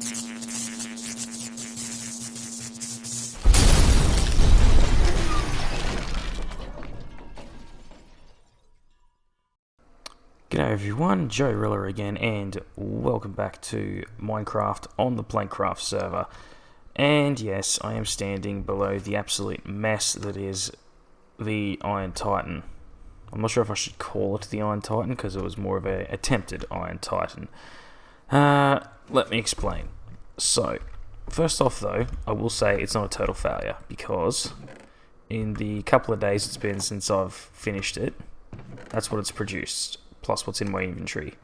G'day everyone, JoeRilla again, and welcome back to Minecraft on the Plankcraft server. And yes, I am standing below the absolute mess that is the Iron Titan. I'm not sure if I should call it the Iron Titan, because it was more of an attempted Iron Titan. Let me explain. So, first off though, I will say it's not a total failure, because in the couple of days it's been since I've finished it, that's what it's produced, plus what's in my inventory.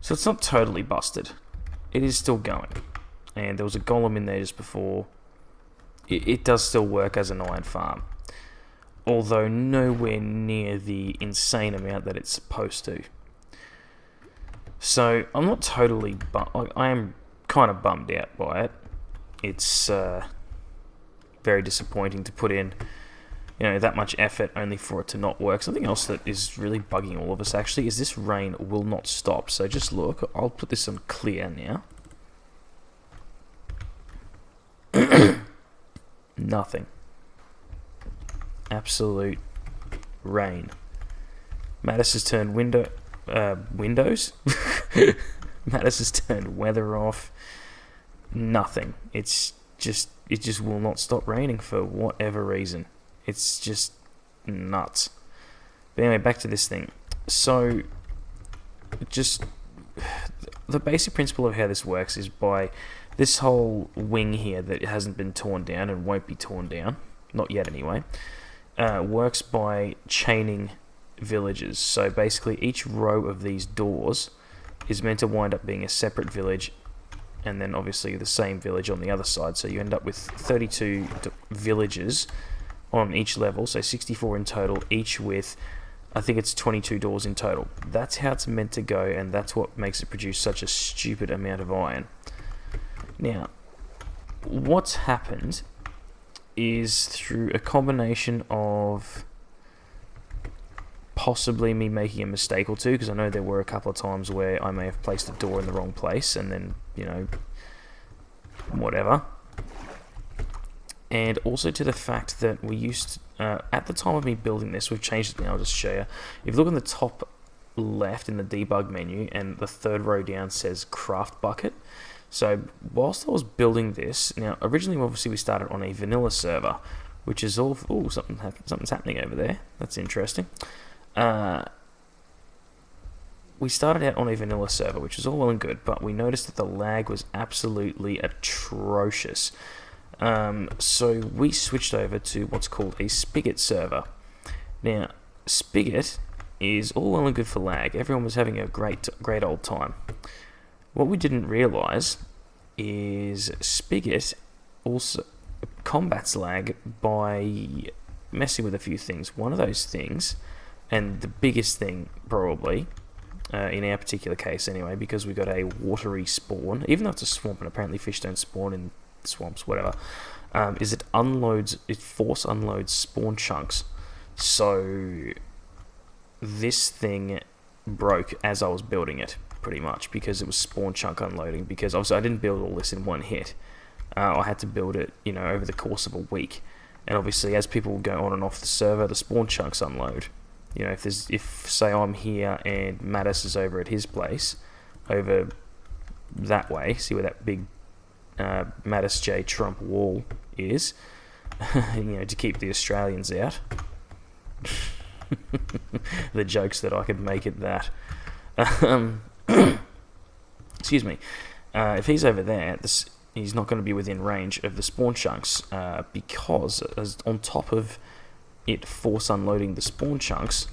So it's not totally busted. It is still going. And there was a golem in there just before. It does still work as an iron farm. Although nowhere near the insane amount that it's supposed to. So I'm not totally I am kind of bummed out by it. It's very disappointing to put in that much effort only for it to not work. Something else that is really bugging all of us actually is this rain will not stop. So just look, I'll put this on clear now. Nothing. Absolute rain. Mattis has turned windows. Mattis has turned weather off. Nothing. It just will not stop raining for whatever reason. It's just nuts. But anyway, back to this thing. So, just the basic principle of how this works is by this whole wing here that hasn't been torn down and won't be torn down, not yet anyway, works by chaining villages. So basically each row of these doors is meant to wind up being a separate village, and then obviously the same village on the other side. So you end up with 32 villages on each level, so 64 in total, each with, I think it's 22 doors in total. That's how it's meant to go, and that's what makes it produce such a stupid amount of iron. Now, what's happened is through a combination of possibly me making a mistake or two, because I know there were a couple of times where I may have placed a door in the wrong place, and then, whatever. And also to the fact that we used, at the time of me building this, we've changed it now, I'll just show you. If you look on the top left in the debug menu, and the third row down says craft bucket. So whilst I was building this, now originally obviously we started on a vanilla server, which is all, ooh, something's happening over there, that's interesting. We started out on a vanilla server, which is all well and good, but we noticed that the lag was absolutely atrocious. So we switched over to what's called a Spigot server. Now, Spigot is all well and good for lag. Everyone was having a great old time. What we didn't realise is Spigot also combats lag by messing with a few things. One of those things, and the biggest thing probably, in our particular case anyway, because we got a watery spawn, even though it's a swamp and apparently fish don't spawn in swamps, whatever, is it force unloads spawn chunks. So this thing broke as I was building it, pretty much, because it was spawn chunk unloading, because obviously I didn't build all this in one hit. I had to build it, over the course of a week, and obviously as people go on and off the server, the spawn chunks unload. If say I'm here and Mattis is over at his place, over that way, see where that big Mattis J Trump wall is, to keep the Australians out. The jokes that I could make at that. Excuse me. If he's over there, he's not going to be within range of the spawn chunks, because on top of it force unloading the spawn chunks,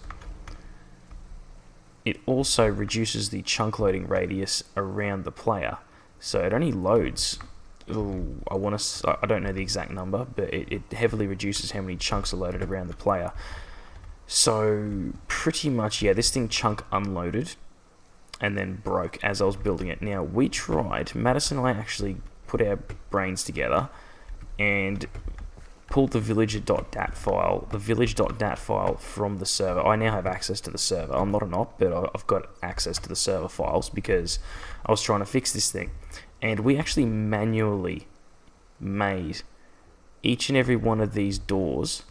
it also reduces the chunk loading radius around the player. So it only loads, I don't know the exact number, but it heavily reduces how many chunks are loaded around the player. So pretty much, yeah, this thing chunk unloaded and then broke as I was building it. Now, we tried, Madison and I actually put our brains together and pulled the village.dat file from the server. I now have access to the server. I'm not an op, but I've got access to the server files because I was trying to fix this thing. And we actually manually made each and every one of these doors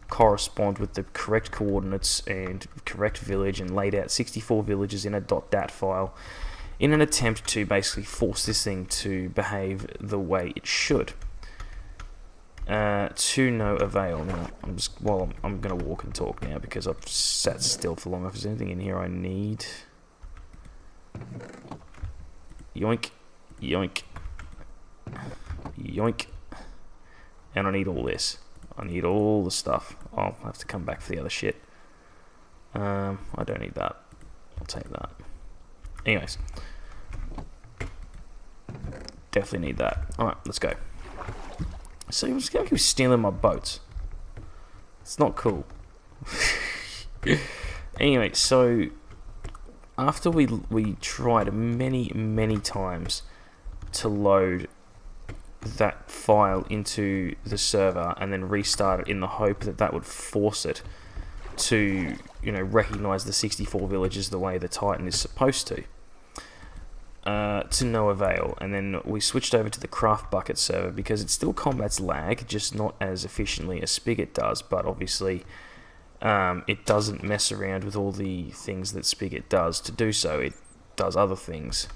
correspond with the correct coordinates and correct village, and laid out 64 villages in a .dat file in an attempt to basically force this thing to behave the way it should. To no avail. Now, I'm going to walk and talk now because I've sat still for long. If there's anything in here I need... Yoink. Yoink. Yoink. And I need all this. I need all the stuff. I'll have to come back for the other shit. I don't need that. I'll take that. Anyways. Definitely need that. Alright, let's go. So you're just going to keep stealing my boats. It's not cool. Anyway, so after we tried many times to load that file into the server and then restart it in the hope that that would force it to, recognize the 64 villages the way the Titan is supposed to no avail. And then we switched over to the Craft Bucket server because it still combats lag, just not as efficiently as Spigot does, but obviously it doesn't mess around with all the things that Spigot does to do so. It does other things,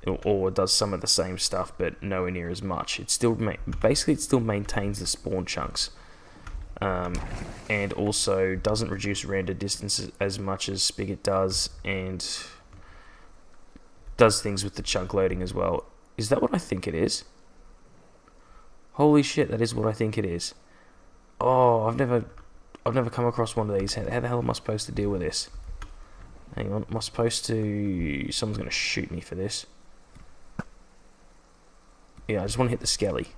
or does some of the same stuff, but nowhere near as much. It still basically it still maintains the spawn chunks, and also doesn't reduce render distance as much as Spigot does, and does things with the chunk loading as well. Is that what I think it is? Holy shit, that is what I think it is. Oh, I've never come across one of these. How the hell am I supposed to deal with this? Hang on, am I supposed to... Someone's going to shoot me for this. Yeah, I just want to hit the skelly.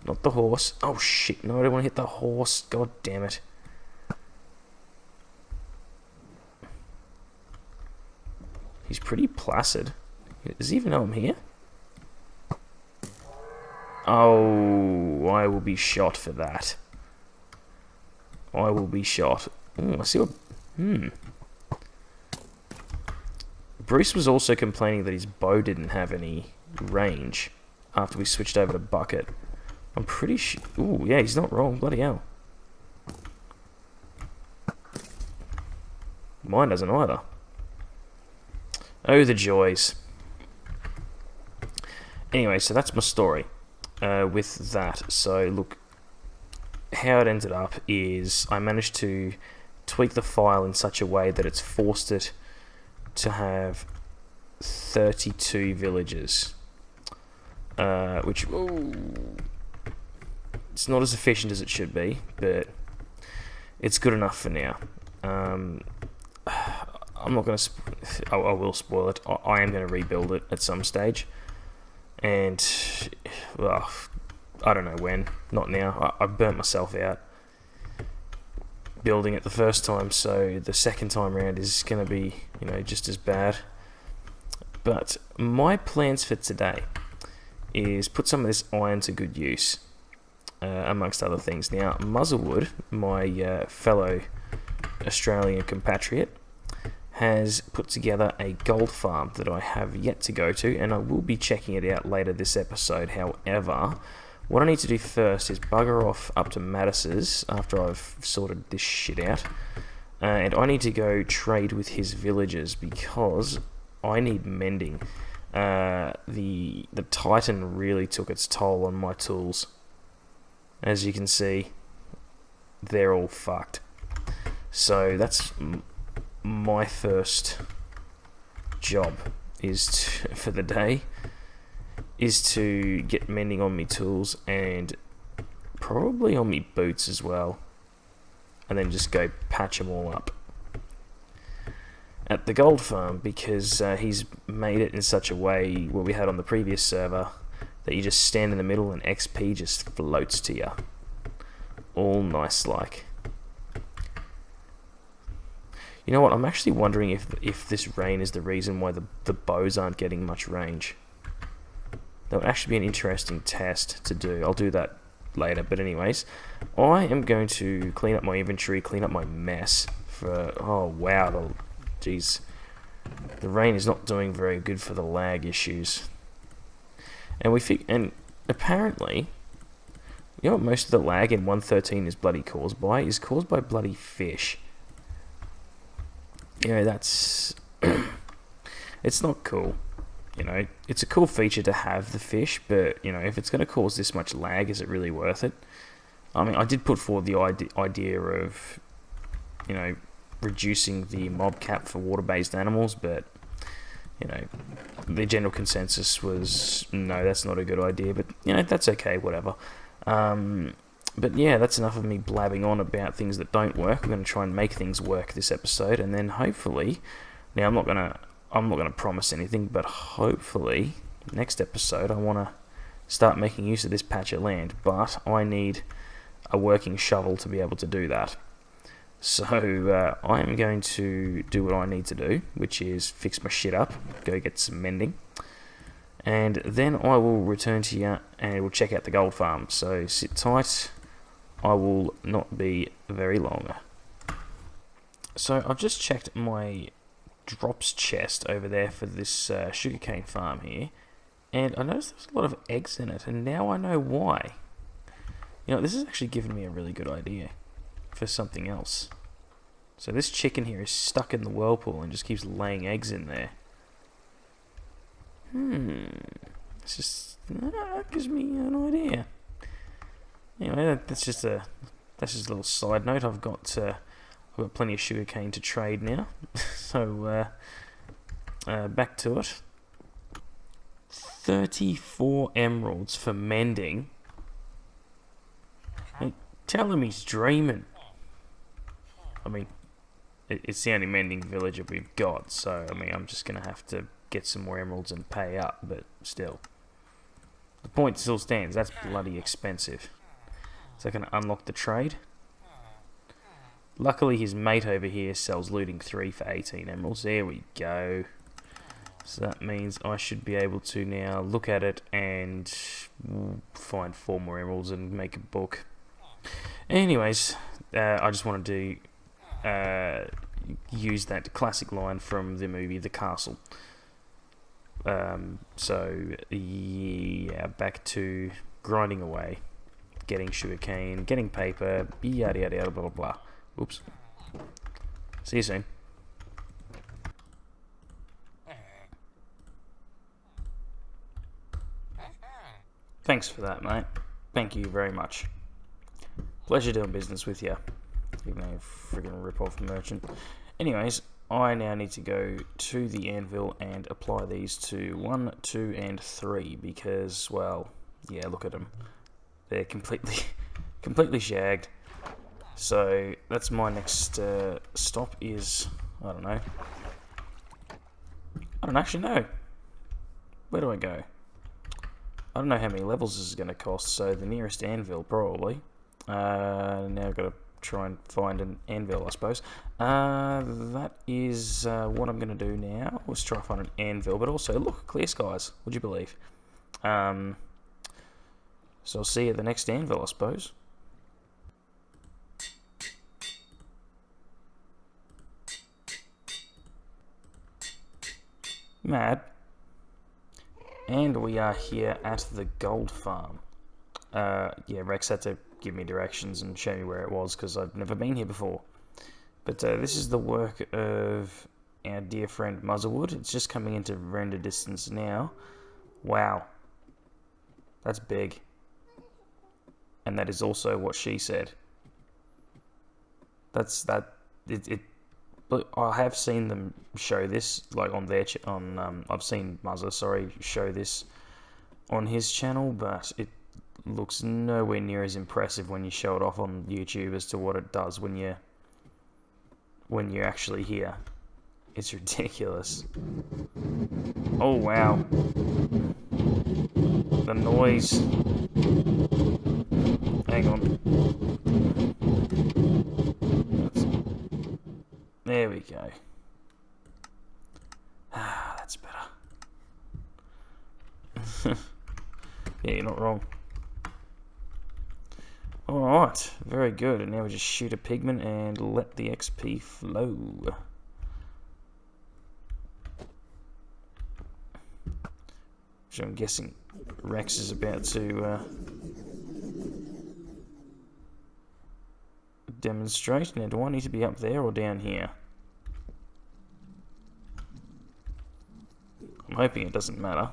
Not the horse. Oh shit, no, I don't want to hit the horse. God damn it. He's pretty placid. Does he even know I'm here? Oh, I will be shot for that. I will be shot. Ooh, I see what... Bruce was also complaining that his bow didn't have any range after we switched over to bucket. I'm pretty sure... Ooh, yeah, he's not wrong. Bloody hell. Mine doesn't either. Oh, the joys. Anyway, so that's my story with that. So, look, how it ended up is I managed to tweak the file in such a way that it's forced it to have 32 villages, which it's not as efficient as it should be, but it's good enough for now. I'm not going to... I will spoil it. I am going to rebuild it at some stage. And... well, I don't know when. Not now. I burnt myself out building it the first time, so the second time around is going to be, just as bad. But my plans for today is put some of this iron to good use, amongst other things. Now, Muzzlewood, my fellow Australian compatriot, has put together a gold farm that I have yet to go to, and I will be checking it out later this episode. However, what I need to do first is bugger off up to Mattis's after I've sorted this shit out, and I need to go trade with his villagers because I need mending. The Titan really took its toll on my tools. As you can see, they're all fucked. So that's my first job for the day is to get mending on me tools and probably on me boots as well, and then just go patch them all up at the gold farm, because he's made it in such a way where we had on the previous server that you just stand in the middle and XP just floats to you, all nice like. You know what, I'm actually wondering if this rain is the reason why the bows aren't getting much range. That would actually be an interesting test to do. I'll do that later, but anyways, I am going to clean up my inventory, clean up my mess for... oh wow, jeez. The rain is not doing very good for the lag issues. And apparently, you know what most of the lag in 1.13 is bloody caused by? Is caused by bloody fish. You know, that's... it's not cool. You know, it's a cool feature to have the fish, but, you know, if it's going to cause this much lag, is it really worth it? I mean, I did put forward the idea of, you know, reducing the mob cap for water-based animals, but, you know, the general consensus was, no, that's not a good idea, but, you know, that's okay, whatever. But yeah, that's enough of me blabbing on about things that don't work. I'm going to try and make things work this episode, and then hopefully, now I'm not going to promise anything, but hopefully, next episode, I want to start making use of this patch of land, but I need a working shovel to be able to do that. So I am going to do what I need to do, which is fix my shit up, go get some mending, and then I will return to you and we'll check out the gold farm. So sit tight, I will not be very long. So I've just checked my drops chest over there for this sugarcane farm here, and I noticed there's a lot of eggs in it, and now I know why. You know, this has actually given me a really good idea for something else. So this chicken here is stuck in the whirlpool and just keeps laying eggs in there. It's just that gives me an idea. Anyway, that's just a little side note. I've got plenty of sugarcane to trade now. So back to it. 34 emeralds for mending. Hey, tell him he's dreaming. I mean, it's the only mending villager we've got, so I mean, I'm just gonna have to get some more emeralds and pay up, but still. The point still stands, that's bloody expensive. So I can unlock the trade. Luckily his mate over here sells looting 3 for 18 emeralds. There we go. So that means I should be able to now look at it and find 4 more emeralds and make a book. Anyways, I just wanted to use that classic line from the movie The Castle. So yeah, back to grinding away, getting sugarcane, getting paper, yada yada yada, blah blah blah. Oops. See you soon. Thanks for that, mate. Thank you very much. Pleasure doing business with you. Even though you're a friggin' rip-off merchant. Anyways, I now need to go to the anvil and apply these to 1, 2, and 3 because, well, yeah, look at them. They're completely shagged. So that's my next stop is, I don't know. I don't actually know. Where do I go? I don't know how many levels this is going to cost, so the nearest anvil probably. Now I've got to try and find an anvil, I suppose. That is what I'm going to do now. Let's try and find an anvil, but also, look, clear skies, would you believe? So I'll see you at the next anvil, I suppose. Mad. And we are here at the gold farm. Yeah, Rex had to give me directions and show me where it was because I've never been here before. But this is the work of our dear friend Muzzlewood. It's just coming into render distance now. Wow. That's big. And that is also what she said. But I have seen them show this, like on their I've seen Muzzer, show this on his channel, but it looks nowhere near as impressive when you show it off on YouTube as to what it does when you're actually here. It's ridiculous. Oh wow. The noise. Hang on. There we go. Ah, that's better. Yeah, you're not wrong. Alright, very good. And now we just shoot a pigment and let the XP flow. which I'm guessing Rex is about to demonstrate. Now, do I need to be up there or down here? I'm hoping it doesn't matter.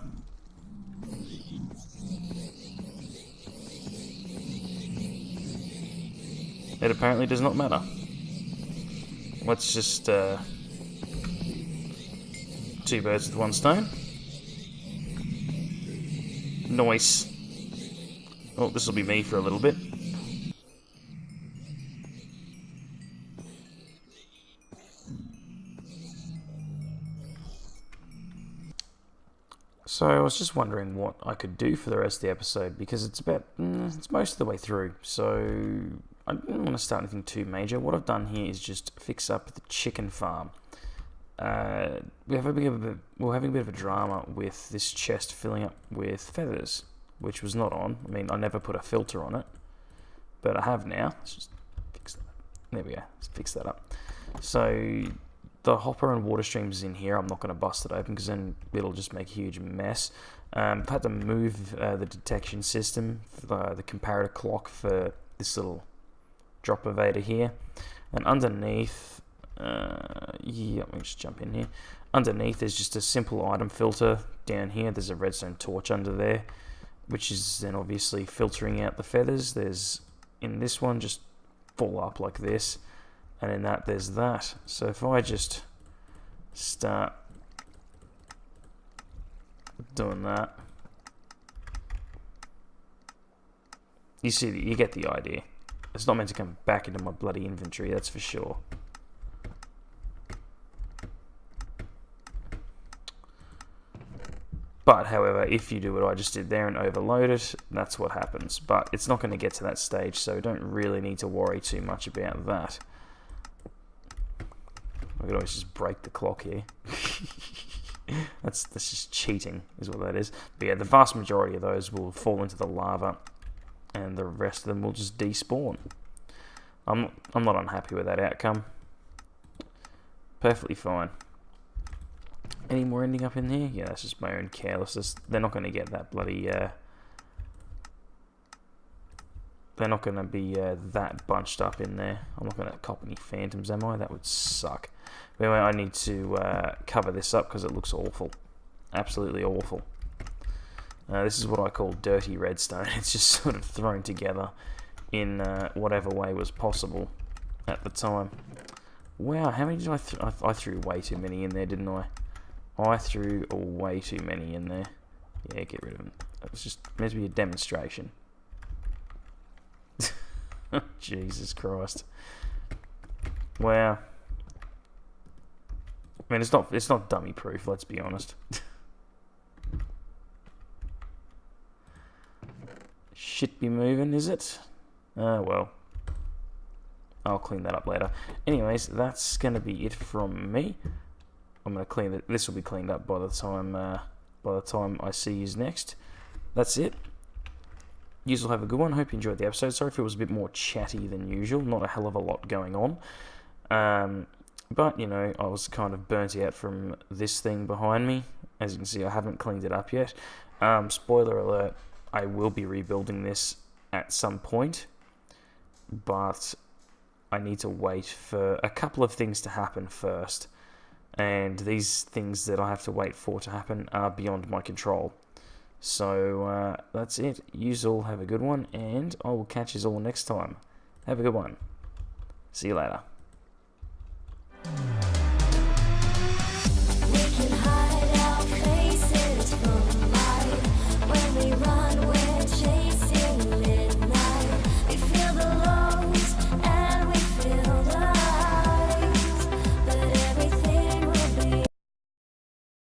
It apparently does not matter. Let's just two birds with one stone. Nice. Oh, this will be me for a little bit. So I was just wondering what I could do for the rest of the episode, because it's about, it's most of the way through, so I didn't want to start anything too major. What I've done here is just fix up the chicken farm. We're having a bit of a drama with this chest filling up with feathers, which was not on. I mean, I never put a filter on it, but I have now. Let's just fix that. There we go. Let's fix that up. So the hopper and water streams in here, I'm not going to bust it open because then it'll just make a huge mess. I've had to move the detection system, the comparator clock for this little drop evader here. And underneath, yeah, let me just jump in here. Underneath there's just a simple item filter. Down here there's a redstone torch under there, which is then obviously filtering out the feathers. There's, in this one, just fall up like this. And in that, there's that. So if I just start doing that, you see, you get the idea. It's not meant to come back into my bloody inventory, that's for sure. But, however, if you do what I just did there and overload it, that's what happens. But it's not going to get to that stage, so we don't really need to worry too much about that. I could always just break the clock here. That's just cheating, is what that is. But yeah, the vast majority of those will fall into the lava, and the rest of them will just despawn. I'm not unhappy with that outcome. Perfectly fine. Any more ending up in here? Yeah, that's just my own carelessness. They're not going to get that bloody... they're not going to be that bunched up in there. I'm not going to cop any phantoms, am I? That would suck. But anyway, I need to cover this up because it looks awful. Absolutely awful. This is what I call dirty redstone. It's just sort of thrown together in whatever way was possible at the time. Wow, how many did I threw way too many in there, didn't I? I threw way too many in there. Yeah, get rid of them. It was just meant to be a demonstration. Jesus Christ. Wow. I mean, it's not dummy proof, let's be honest. Shit be moving, is it? Well. I'll clean that up later. Anyways, that's going to be it from me. I'm going to clean it. This will be cleaned up by the time I see you next. That's it. You will have a good one. Hope you enjoyed the episode. Sorry if it was a bit more chatty than usual. Not a hell of a lot going on. But, you know, I was kind of burnt out from this thing behind me. As you can see, I haven't cleaned it up yet. Spoiler alert, I will be rebuilding this at some point. But I need to wait for a couple of things to happen first. And these things that I have to wait for to happen are beyond my control. So, that's it. Yous all have a good one, and I will catch yous all next time. Have a good one. See you later.